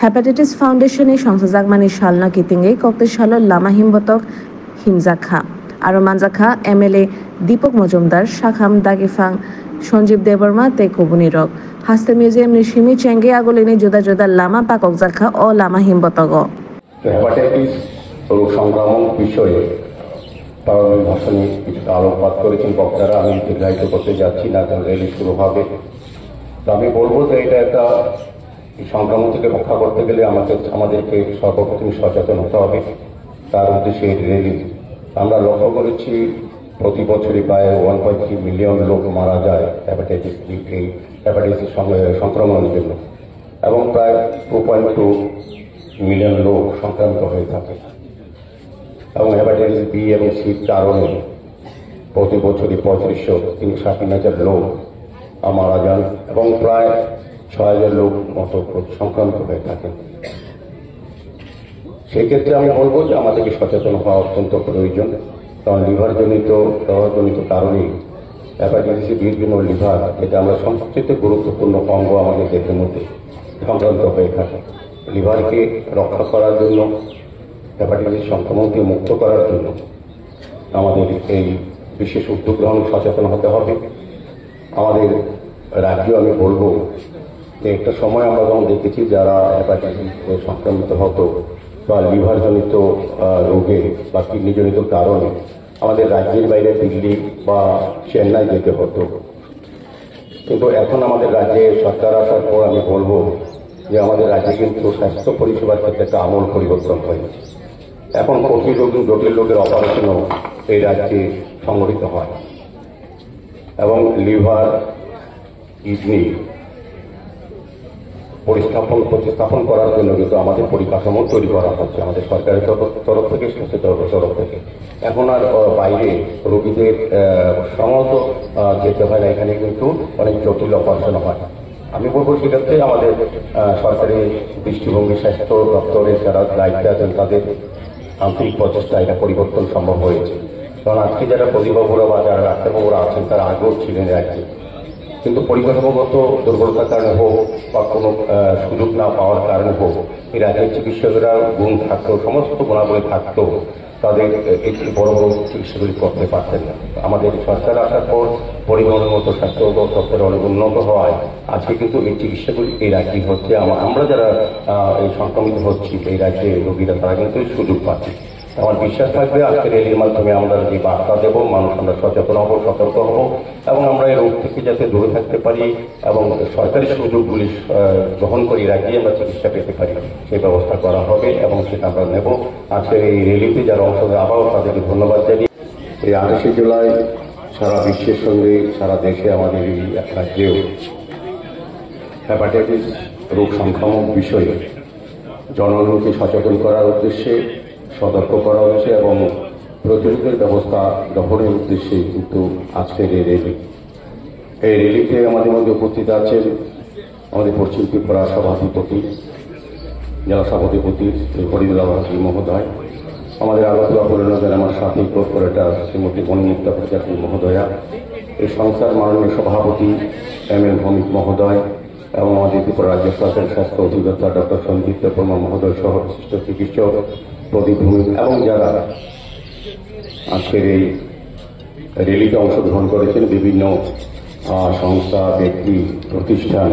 Hepatitis ফাউন্ডেশনে সংসাজাগমানি শালনা কিতিঙ্গে কক্তেশাল লামা হিমবতক হিমজাখা আরো মানজাখা MLA Dipak Majumdar শাখাম দাগিফাং Sanjeev Debbarma তে কবুনিরক হাস্তে মিউজিয়াম নিশিমি চেঙ্গে আগলিনি জুদা জুদা লামা পাকক জাখা ও লামা হিমবতক হেপাটাইটিস রোগ সংক্রামক বিষয়ে প্রারম্ভিক ভাষণে কিছুটা আলোকপাত করেছেন বক্তারা। আমি দীর্ঘায়িত করতে যাচ্ছি না, কারণ র্যালি শুরু হবে। তো আমি বলবো যে এটা একটা সংক্রমণ থেকে রক্ষা করতে গেলে আমাদেরকে সর্বপ্রথম সচেতন হতে হবে। তার উদ্দেশ্যে এই র্যালি। আমরা লক্ষ্য করেছি প্রতি বছরই প্রায় 1.3 মিলিয়ন লোক মারা যায় হেপাটাইটিস সংক্রমণের জন্য, এবং প্রায় 2.2 মিলিয়ন লোক সংক্রামিত হয়ে থাকে। এবং হেপাটাইটিস বি এবং সির কারণে প্রতি বছরই 35,360,000 লোক মারা যান এবং প্রায় 6,000 লোক মতো সংক্রামিত হয়ে থাকেন। সেই ক্ষেত্রে আমি বলবো যে আমাদেরকে সচেতন হওয়া অত্যন্ত প্রয়োজন, কারণ লিভারজনিত কারণেই হেপাটাইটিস বির জন্য লিভার, এটা আমরা সবচেয়ে গুরুত্বপূর্ণ অঙ্গ আমাদের দেহের মধ্যে সংক্রামিত হয়ে থাকে। লিভারকে রক্ষা করার জন্য, হেপাটাইটিস সংক্রমণকে মুক্ত করার জন্য আমাদের এই বিশেষ উদ্যোগ গ্রহণ সচেতন হতে হবে। আমাদের রাজ্য আমি বলবো যে একটা সময় আমরা যখন দেখেছি যারা হেপাটাইটিসে সংক্রমিত হতো বা লিভারজনিত রোগে বা কিডনিজনিত কারণে আমাদের রাজ্যের বাইরে দিল্লি বা চেন্নাই যেতে হতো। কিন্তু এখন আমাদের রাজ্যে সরকার আসার পর আমি বলবো যে আমাদের রাজ্যে কিন্তু স্বাস্থ্য পরিষেবার ক্ষেত্রে একটা আমূল পরিবর্তন হয়েছে। এখন জটিল রোগের অপারেশনও এই রাজ্যে সংগঠিত হয়, এবং লিভার, কিডনি প্রতিস্থাপন করার জন্য কিন্তু আমাদের পরিকাঠামো তৈরি করা হচ্ছে আমাদের সরকারের তরফ থেকে, স্বাস্থ্য তরফ থেকে। এখন আর বাইরে রোগীদের সমস্ত যেতে হয় না, এখানে কিন্তু অনেক জটিল অপারেশন হয়। আমি বলবো সেক্ষেত্রে আমাদের সরকারি দৃষ্টিভঙ্গি, স্বাস্থ্য দপ্তরের যারা দায়িত্বে আছেন তাদের আন্তরিক প্রচেষ্টা এটা পরিবর্তন সম্ভব হয়েছে। কারণ আজকে যারা প্রতিভাবরা বা যারা ডাক্তারবাবুরা আছেন তারা আগেও ছিলেন রাজ্যে, কিন্তু পরিকাঠামোগত দুর্বলতার কারণে হোক বা কোনো সুযোগ না পাওয়ার কারণে হোক এই রাজ্যের চিকিৎসকেরা গুণ থাকতো, সমস্ত গুণাবলী থাকতো, তাদের এই বড় বড় চিকিৎসাগুলি করতে পারতেন না। আমাদের সরকার আসার পর পরিবহনের মতো স্বাস্থ্য দপ্তরে অনেক উন্নত হওয়ায় আজকে কিন্তু এই চিকিৎসাগুলি এই রাজ্যে হচ্ছে। আমরা যারা এই সংক্রমিত হচ্ছি এই রাজ্যে রোগীরা, তারা কিন্তু সুযোগ পাচ্ছে। আমার বিশ্বাস থাকবে আজকের র্যালির মাধ্যমে আমরা যে বার্তা দেবো, মানুষ আমরা সচেতন হব, সতর্ক হব, এবং আমরা এই রোগ থেকে যাতে দূরে থাকতে পারি এবং সরকারি সুযোগগুলি গ্রহণ করি রাজ্যে আমরা চিকিৎসা পেতে পারি, সেই ব্যবস্থা করা হবে এবং সেটা আমরা নেব। আজকের এই র্যালিতে যারা অংশগ্রহণ, আবারও তাদেরকে ধন্যবাদ জানিয়ে এই 28শে জুলাই সারা বিশ্বের সঙ্গে সারা দেশে আমাদের এই রাজ্যেও হেপাটাইটিস রোগ সংক্রামক বিষয়ে জনগণকে সচেতন করার উদ্দেশ্যে, সতর্ক করা হচ্ছে এবং প্রতিরোধের ব্যবস্থা গ্রহণের উদ্দেশ্যে কিন্তু আজকের এই র্যালি। এই র্যালিতে আমাদের মধ্যে উপস্থিত আছেন আমাদের পশ্চিম ত্রিপুরা সভাধিপতি, জেলা সভাধিপতি শ্রী হরিদুল্লাহ ভাসী মহোদয়, আমাদের আগরতলা পৌরনগরের আমার সাথী কর্পোরেটর শ্রীমতী বনমুক্তা প্রজাপতি মহোদয়া, এই সংস্থার মাননীয় সভাপতি এম.এল. ভৌমিক মহোদয়, এবং আমাদের ত্রিপুরা রাজ্য সরকারের স্বাস্থ্য অধিদপ্তর ডক্টর সঞ্জীব দেববর্মা মহোদয় সহ বিশিষ্ট চিকিৎসক, প্রদীপ, এবং যারা আজকের এই র্যালিতে অংশগ্রহণ করেছেন, বিভিন্ন সংস্থা, ব্যক্তি, প্রতিষ্ঠান,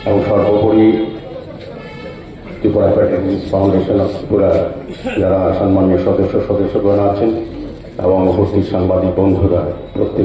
এবং সর্বোপরি Tripura hepatitis foundation of Tripura যারা সম্মানীয় সদস্যগণ আছেন এবং উপস্থিত সাংবাদিক বন্ধুরা, প্রত্যেক